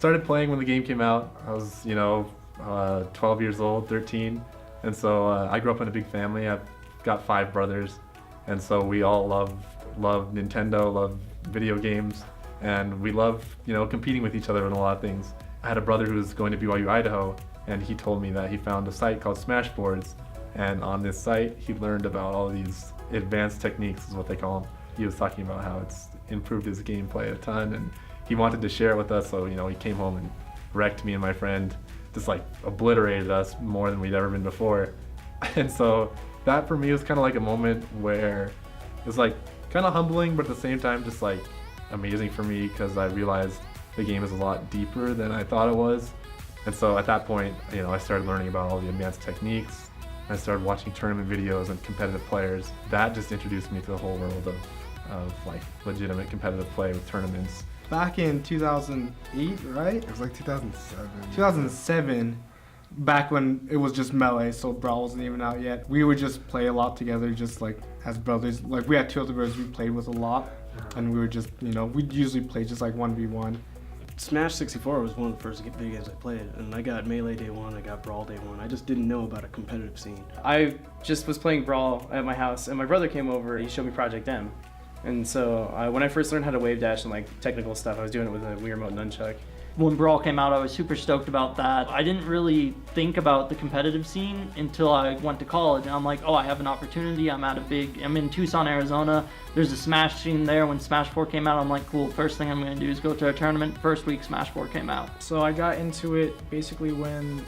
started playing when the game came out. I was, 12 years old, 13. And so I grew up in a big family. I've got 5 brothers. And so we all love Nintendo, love video games. And we love, competing with each other in a lot of things. I had a brother who was going to BYU, Idaho, and he told me that he found a site called Smashboards. And on this site, he learned about all these advanced techniques, is what they call them. He was talking about how it's improved his gameplay a ton, and he wanted to share it with us. So, he came home and wrecked me and my friend, just like obliterated us more than we'd ever been before. And so that for me was kind of like a moment where it was like kind of humbling, but at the same time just like amazing for me, because I realized the game is a lot deeper than I thought it was. And so at that point, I started learning about all the advanced techniques. I started watching tournament videos and competitive players. That just introduced me to the whole world of like legitimate competitive play with tournaments. Back in 2008, right? It was like 2007. 2007, back when it was just Melee, so Brawl wasn't even out yet. We would just play a lot together, just like as brothers. Like we had 2 other brothers we played with a lot, and we were just, we'd usually play just like 1v1. Smash 64 was one of the first video games I played, and I got Melee day 1, I got Brawl day 1. I just didn't know about a competitive scene. I just was playing Brawl at my house, and my brother came over, he showed me Project M. And so when I first learned how to wave dash and like technical stuff, I was doing it with a Wii Remote nunchuck. When Brawl came out, I was super stoked about that. I didn't really think about the competitive scene until I went to college, and I'm like, oh, I have an opportunity. I'm in Tucson, Arizona. There's a Smash scene there. When Smash 4 came out, I'm like, cool, first thing I'm gonna do is go to a tournament. First week, Smash 4 came out. So I got into it basically when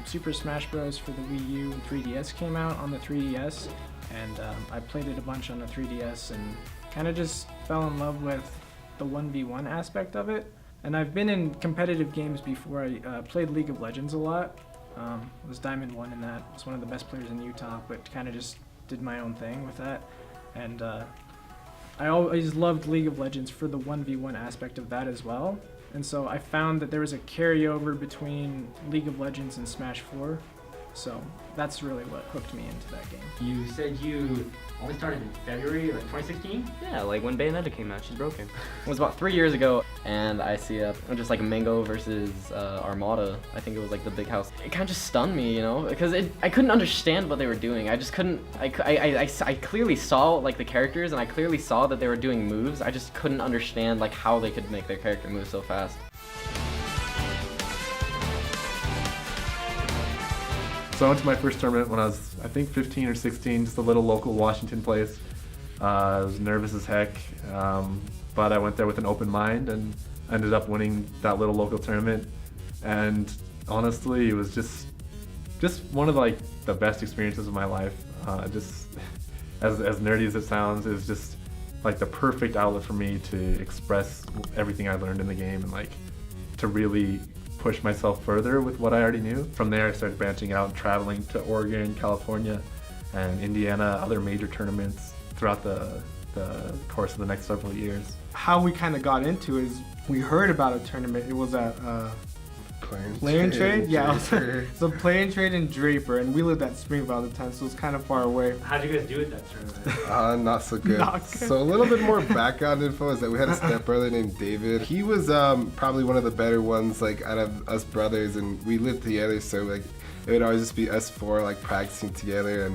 Super Smash Bros. For the Wii U and 3DS came out on the 3DS, and I played it a bunch on the 3DS and kind of just fell in love with the 1v1 aspect of it. And I've been in competitive games before. I played League of Legends a lot. Was Diamond 1 in that. Was one of the best players in Utah, but kind of just did my own thing with that. And I always loved League of Legends for the 1v1 aspect of that as well. And so I found that there was a carryover between League of Legends and Smash 4. So that's really what hooked me into that game. You said you only started in February, like 2016? Yeah, like when Bayonetta came out, she's broken. It was about 3 years ago, and I see just like Mango versus Armada. I think it was like the big house. It kind of just stunned me, because I couldn't understand what they were doing. I just couldn't, I clearly saw like the characters, and I clearly saw that they were doing moves. I just couldn't understand like how they could make their character move so fast. So I went to my first tournament when I was, I think, 15 or 16, just a little local Washington place. I was nervous as heck, but I went there with an open mind and ended up winning that little local tournament. And honestly, it was just one of like the best experiences of my life. Just as nerdy as it sounds, it was just like the perfect outlet for me to express everything I learned in the game and like to really push myself further with what I already knew. From there, I started branching out and traveling to Oregon, California, and Indiana, other major tournaments throughout the course of the next several years. How we kind of got into it is we heard about a tournament. It was at Play and Trade? Yeah, so Play and Trade in Draper, and we lived at Springville at the time, so it's kind of far away. How'd you guys do at that tournament? Not so good. So a little bit more background info is that we had a stepbrother named David. He was probably one of the better ones, like out of us brothers, and we lived together, so like it would always just be us 4 like practicing together,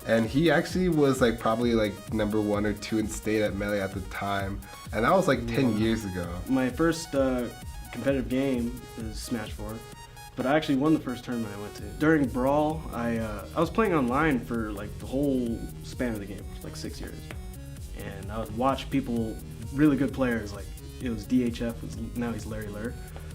and he actually was like probably like number 1 or 2 in state at Melee at the time, and that was like 10 years ago. My first competitive game is Smash 4, but I actually won the first tournament I went to. During Brawl, I was playing online for like the whole span of the game, like 6 years, and I would watch people, really good players, like it was DHF, now he's Larry Lur.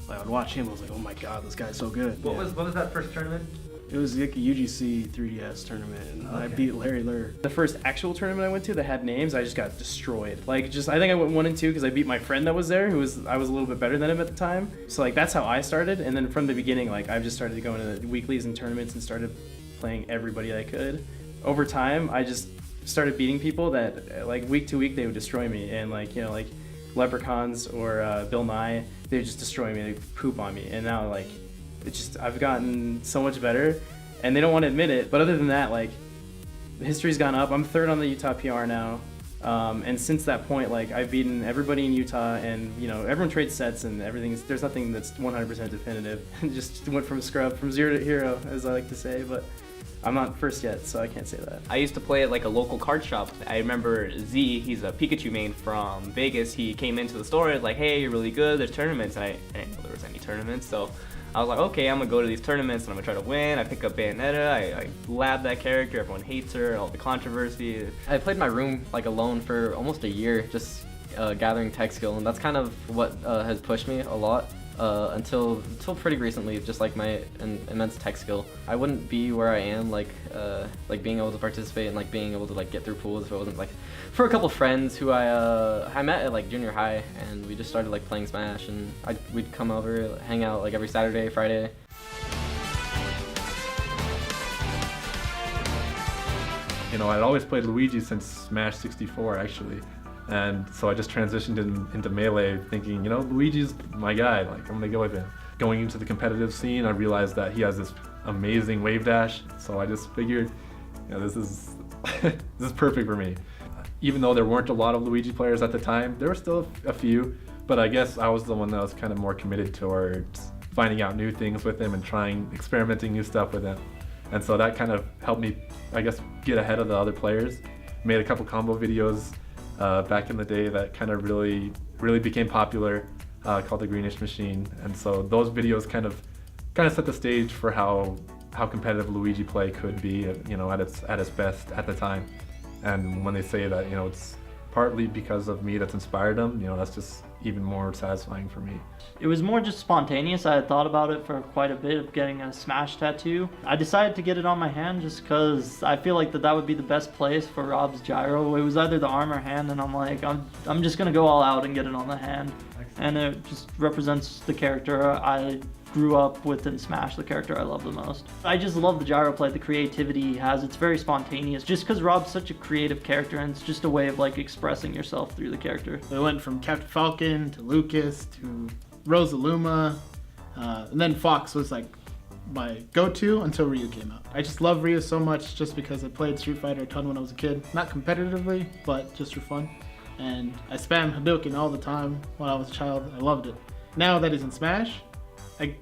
Like I would watch him, I was like, oh my god, this guy's so good. What was that first tournament? It was like a UGC 3DS tournament, and I beat Larry Lur. The first actual tournament I went to that had names, I just got destroyed. Like, I think I went 1 and 2 because I beat my friend that was there, I was a little bit better than him at the time. So like that's how I started, and then from the beginning, like I've just started going to the weeklies and tournaments and started playing everybody I could. Over time, I just started beating people that like week to week they would destroy me, and like like Leprechauns or Bill Nye, they would just destroy me, they'd poop on me, and now like I've gotten so much better, and they don't want to admit it, but other than that, like, the history's gone up. I'm 3rd on the Utah PR now. And since that point, like I've beaten everybody in Utah, and you know everyone trades sets and everything's. There's nothing that's 100% definitive. Just went from scrub, from zero to hero, as I like to say. But I'm not first yet, so I can't say that. I used to play at like a local card shop. I remember Z, he's a Pikachu main from Vegas. He came into the store and was like, hey, you're really good, there's tournaments. And I didn't know there was any tournaments, so I was like, okay, I'm gonna go to these tournaments and I'm gonna try to win. I pick up Bayonetta, I lab that character, everyone hates her, all the controversy. I played my room like alone for almost a year, just gathering tech skill, and that's kind of what has pushed me a lot. Until pretty recently, just like my immense tech skill. I wouldn't be where I am like being able to participate and like being able to like get through pools if it wasn't like for a couple friends who I met at like junior high, and we just started like playing Smash, and we'd come over, hang out like every Saturday, Friday. You know, I'd always played Luigi since Smash 64 actually. And so I just transitioned into Melee thinking, you know, Luigi's my guy, like I'm gonna go with him. Going into the competitive scene, I realized that he has this amazing wave dash, so I just figured, you know, this is this is perfect for me. Even though there weren't a lot of Luigi players at the time, there were still a few, but I guess I was the one that was kind of more committed towards finding out new things with him and experimenting new stuff with him. And so that kind of helped me, I guess, get ahead of the other players. Made a couple combo videos back in the day that kind of really became popular, called the Greenish Machine, and so those videos kind of set the stage for how competitive Luigi play could be, you know, at its best at the time. And when they say that, you know, it's partly because of me that's inspired them, you know, that's just even more satisfying for me. It was more just spontaneous. I had thought about it for quite a bit of getting a Smash tattoo. I decided to get it on my hand just because I feel like that would be the best place for Rob's gyro. It was either the arm or hand, and I'm like, I'm just gonna go all out and get it on the hand. And it just represents the character I grew up with in Smash, the character I love the most. I just love the gyro play, the creativity he has. It's very spontaneous just because Rob's such a creative character, and it's just a way of like expressing yourself through the character. We went from Captain Falcon to Lucas to Rosaluma, and then Fox was like my go-to until Ryu came out. I just love Ryu so much just because I played Street Fighter a ton when I was a kid. Not competitively, but just for fun. And I spammed Hadouken all the time when I was a child. I loved it. Now that he's in Smash, I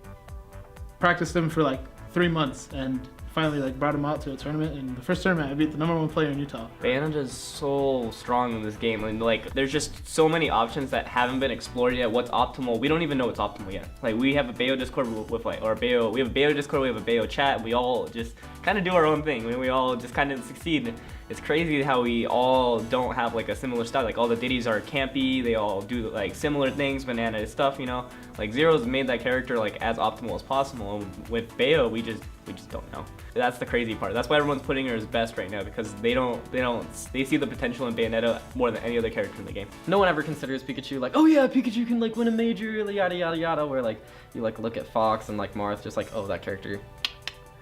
practiced him for like 3 months and finally like brought him out to a tournament, and the first tournament I beat the #1 player in Utah. Bayonetta is so strong in this game, and like there's just so many options that haven't been explored yet. What's optimal? We don't even know what's optimal yet. Like we have a Bayo Discord with like, or Bayo, we have a Bayo Discord, we have a Bayo chat. We all just kind of do our own thing. I mean, we all just kind of succeed. It's crazy how we all don't have like a similar style. Like all the Diddies are campy, they all do like similar things, banana is stuff, you know. Like Zero's made that character like as optimal as possible. And with Bayo, we just don't know. That's the crazy part. That's why everyone's putting her as best right now, because they see the potential in Bayonetta more than any other character in the game. No one ever considers Pikachu like, oh yeah, Pikachu can like win a major, yada yada yada, where like you like look at Fox and like Marth, just like, oh, that character.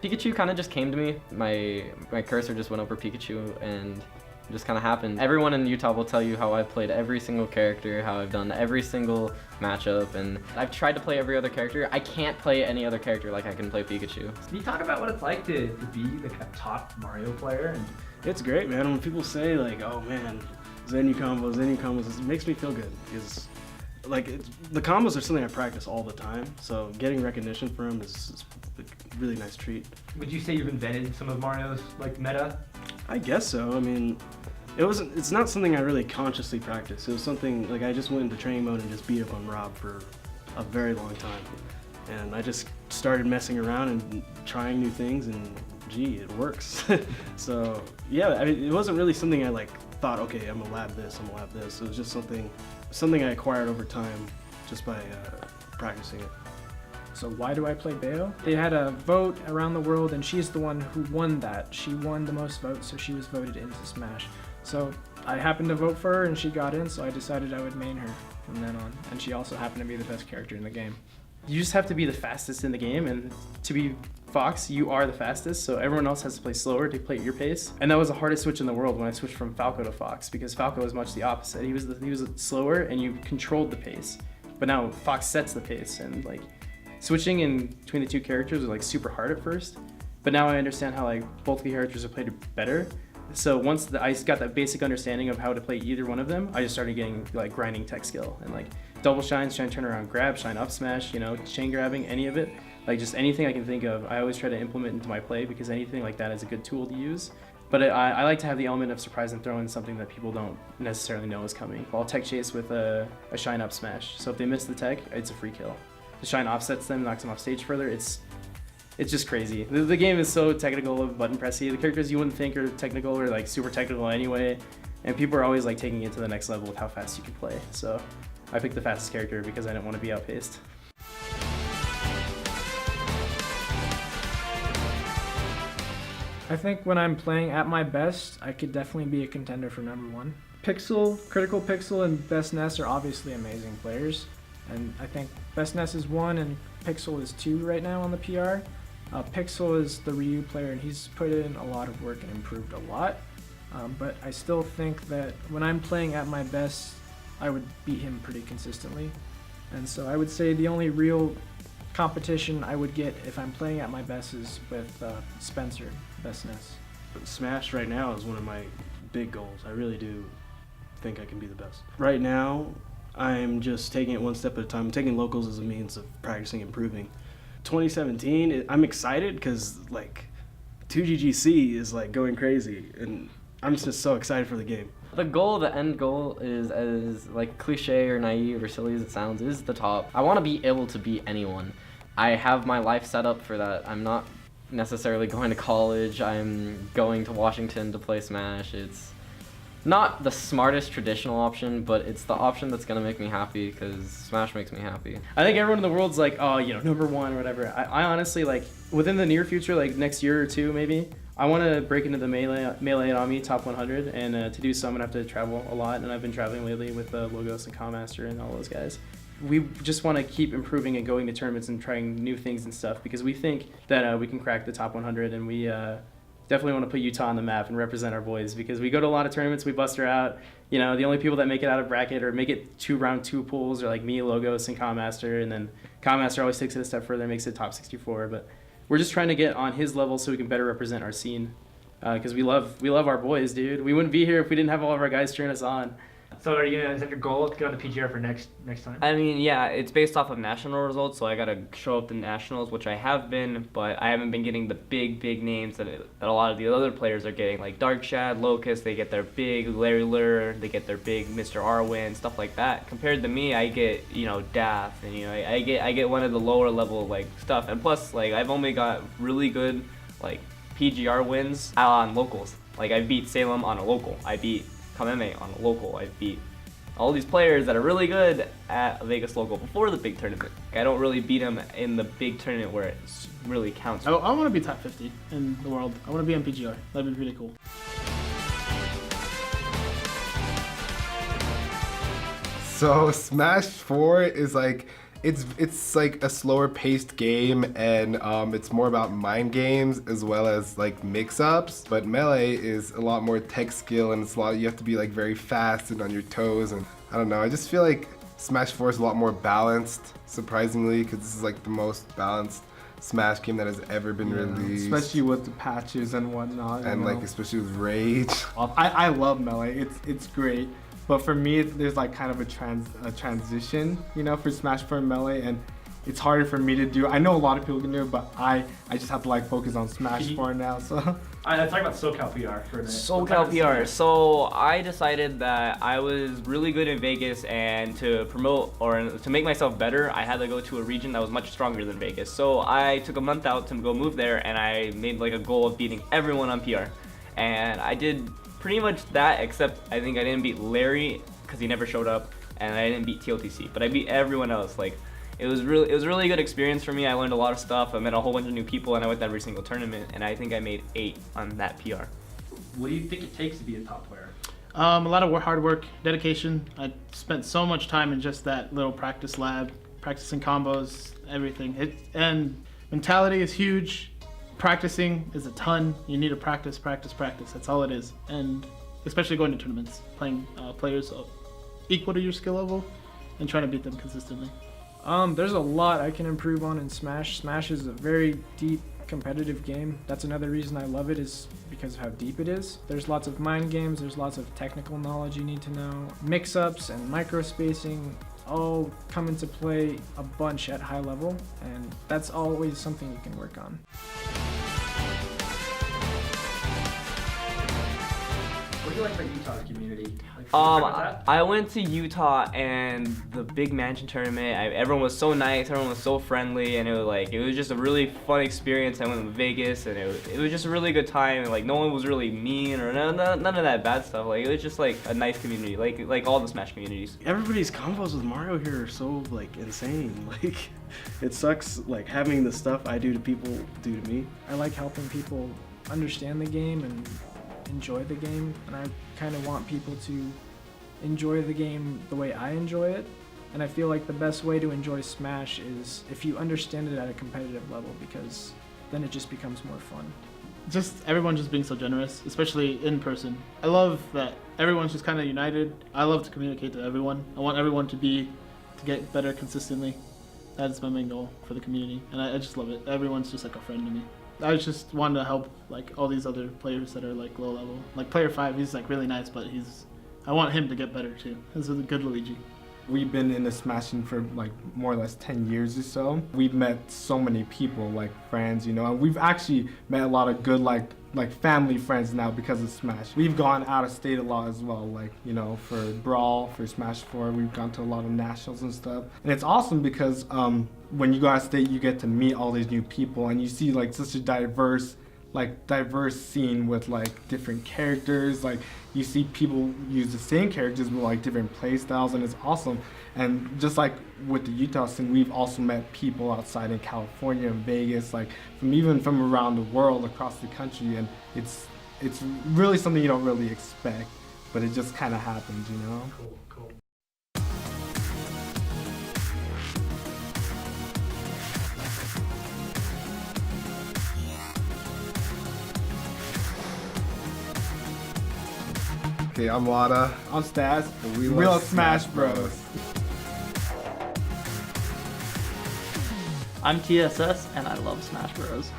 Pikachu kind of just came to me. My cursor just went over Pikachu and it just kind of happened. Everyone in Utah will tell you how I've played every single character, how I've done every single matchup, and I've tried to play every other character. I can't play any other character like I can play Pikachu. Can you talk about what it's like to be the top Mario player? And It's great, man. When people say like, oh man, Zenyou combos, it makes me feel good, because like the combos are something I practice all the time, so getting recognition for them is a really nice treat. would you say you've invented some of Mario's like meta? I guess so. I mean, it's not something I really consciously practiced. It was something like I just went into training mode and just beat up on Rob for a very long time, and I just started messing around and trying new things, and gee, it works. So yeah, I mean, it wasn't really something I like thought, okay, I'm gonna lab this, It was just something I acquired over time just by practicing it. So why do I play Bayo? They had a vote around the world, and she's the one who won that. She won the most votes, so she was voted into Smash. So I happened to vote for her, and she got in, so I decided I would main her from then on. And she also happened to be the best character in the game. You just have to be the fastest in the game, and to be Fox, you are the fastest, so everyone else has to play slower to play at your pace. And that was the hardest switch in the world when I switched from Falco to Fox, because Falco was much the opposite. He was slower, and you controlled the pace. But now Fox sets the pace, and like switching in between the two characters was like super hard at first. But now I understand how like both the characters are played better. So once I got that basic understanding of how to play either one of them, I just started getting like grinding tech skill and like double shines, shine turnaround grab, shine up smash, you know, chain grabbing, any of it. Like just anything I can think of, I always try to implement into my play because anything like that is a good tool to use. But I like to have the element of surprise and throw in something that people don't necessarily know is coming. I'll tech chase with a shine up smash. So if they miss the tech, it's a free kill. The shine offsets them, knocks them off stage further. It's just crazy. The game is so technical of button pressy. The characters you wouldn't think are technical or like super technical anyway. And people are always like taking it to the next level with how fast you can play. So I picked the fastest character because I didn't want to be outpaced. I think when I'm playing at my best, I could definitely be a contender for #1. Pixel, Critical Pixel, and Best Ness are obviously amazing players. And I think Best Ness is 1 and Pixel is 2 right now on the PR. Pixel is the Ryu player and he's put in a lot of work and improved a lot. But I still think that when I'm playing at my best, I would beat him pretty consistently. And so I would say the only real competition I would get if I'm playing at my best is with Spencer, Best Ness. Smash right now is one of my big goals. I really do think I can be the best. Right now, I'm just taking it one step at a time. I'm taking locals as a means of practicing improving. 2017, I'm excited because like 2GGC is like going crazy and I'm just so excited for the game. The goal, the end goal is as like cliche or naive or silly as it sounds, is the top. I want to be able to beat anyone. I have my life set up for that. I'm not necessarily going to college. I'm going to Washington to play Smash. It's not the smartest traditional option, but it's the option that's going to make me happy because Smash makes me happy. I think everyone in the world's like, oh, you know, #1 or whatever. I honestly, like, within the near future, like next year or two maybe, I want to break into the Melee and Ami top 100, and to do so I'm going to have to travel a lot, and I've been traveling lately with Logos and Commaster and all those guys. We just want to keep improving and going to tournaments and trying new things and stuff because we think that we can crack the top 100, and we definitely want to put Utah on the map and represent our boys because we go to a lot of tournaments, we bust her out. You know, the only people that make it out of bracket or make it to round 2 pools are like me, Logos, and Commaster, and then Commaster always takes it a step further and makes it top 64, but we're just trying to get on his level so we can better represent our scene because we love our boys, dude. We wouldn't be here if we didn't have all of our guys cheering us on. So is that your goal to go to PGR for next time? I mean, yeah, it's based off of national results, so I gotta show up to nationals, which I have been, but I haven't been getting the big names that a lot of the other players are getting, like Dark Shad, Locust. They get their big Larry Lure, they get their big Mr. Arwin, stuff like that. Compared to me, I get, you know, Daff, and you know, I get one of the lower level like stuff, and plus like I've only got really good like PGR wins on locals. Like I beat Salem on a local, I beat Kameme on a local. I beat all these players that are really good at a Vegas local before the big tournament. I don't really beat them in the big tournament where it really counts. I want to be top 50 in the world. I want to be on PGR. That'd be pretty cool. So Smash 4 is like it's like a slower paced game, and it's more about mind games as well as like mix-ups. But Melee is a lot more tech skill, and it's you have to be like very fast and on your toes. And I don't know, I just feel like Smash 4 is a lot more balanced, surprisingly, because this is like the most balanced Smash game that has ever been released. Especially with the patches and whatnot. And like especially with Rage. I love Melee. It's great. But for me, there's like kind of a transition, you know, for Smash 4 and Melee, and it's harder for me to do. I know a lot of people can do it, but I just have to like focus on Smash 4 now. So Let's talk about SoCal PR for a minute. SoCal PR. So I decided that I was really good in Vegas, and to promote or to make myself better, I had to go to a region that was much stronger than Vegas. So I took a month out to go move there, and I made like a goal of beating everyone on PR, and I did pretty much that, except I think I didn't beat Larry because he never showed up, and I didn't beat TLTC, but I beat everyone else. Like it was a really good experience for me. I learned a lot of stuff. I met a whole bunch of new people, and I went to every single tournament, and I think I made 8 on that PR. What do you think it takes to be a top player? A lot of hard work, dedication. I spent so much time in just that little practice lab, practicing combos, everything. And mentality is huge. Practicing is a ton. You need to practice. That's all it is. And especially going to tournaments, playing players equal to your skill level and trying to beat them consistently. There's a lot I can improve on in Smash. Smash is a very deep competitive game. That's another reason I love it, is because of how deep it is. There's lots of mind games, there's lots of technical knowledge you need to know. Mix-ups and micro-spacing all come into play a bunch at high level, and that's always something you can work on. What do you like about Utah's community? Like, I went to Utah and the big mansion tournament. Everyone was so nice. Everyone was so friendly, and it was just a really fun experience. I went to Vegas, and it was just a really good time. And, like, no one was really mean or none of that bad stuff. Like, it was just like a nice community, like all the Smash communities. Everybody's combos with Mario here are so like insane. Like, it sucks like having the stuff I do to people do to me. I like helping people understand the game and enjoy the game, and I kind of want people to enjoy the game the way I enjoy it. And I feel like the best way to enjoy Smash is if you understand it at a competitive level, because then it just becomes more fun. Just everyone just being so generous, especially in person. I love that everyone's just kind of united. I love to communicate to everyone. I want everyone to get better consistently. That's my main goal for the community, and I just love it. Everyone's just like a friend to me. I just wanted to help like all these other players that are like low level. Like player 5, he's like really nice, but I want him to get better too. This is a good Luigi. We've been in the Smashing for like more or less 10 years or so. We've met so many people, like friends, you know, and we've actually met a lot of good like family friends now because of Smash. We've gone out of state a lot as well, like, you know, for Brawl, for Smash 4, we've gone to a lot of nationals and stuff. And it's awesome because when you go out of state, you get to meet all these new people, and you see like such a diverse scene with like different characters. Like, you see people use the same characters with like different play styles, and it's awesome. And just like with the Utah scene, we've also met people outside in California and Vegas, like even from around the world, across the country, and it's really something you don't really expect, but it just kind of happens, you know? Cool. Okay, I'm Lada. I'm Staz. And we love love Smash Smash Bros. Bros. I'm TSS, and I love Smash Bros.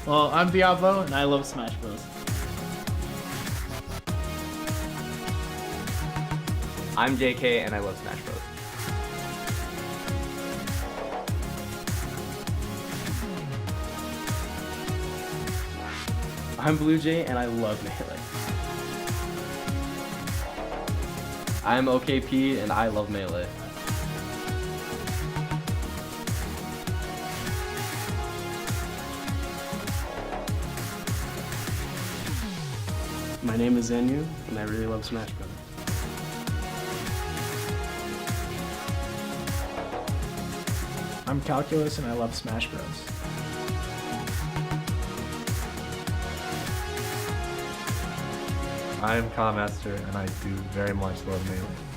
Well, I'm Diablo, and I love Smash Bros. I'm JK, and I love Smash Bros. I'm Blue Jay, and I love Melee. I'm OKP, and I love Melee. My name is Zenyou, and I really love Smash Bros. I'm Calculus, and I love Smash Bros. I'm Calmaster, and I do very much love Melee.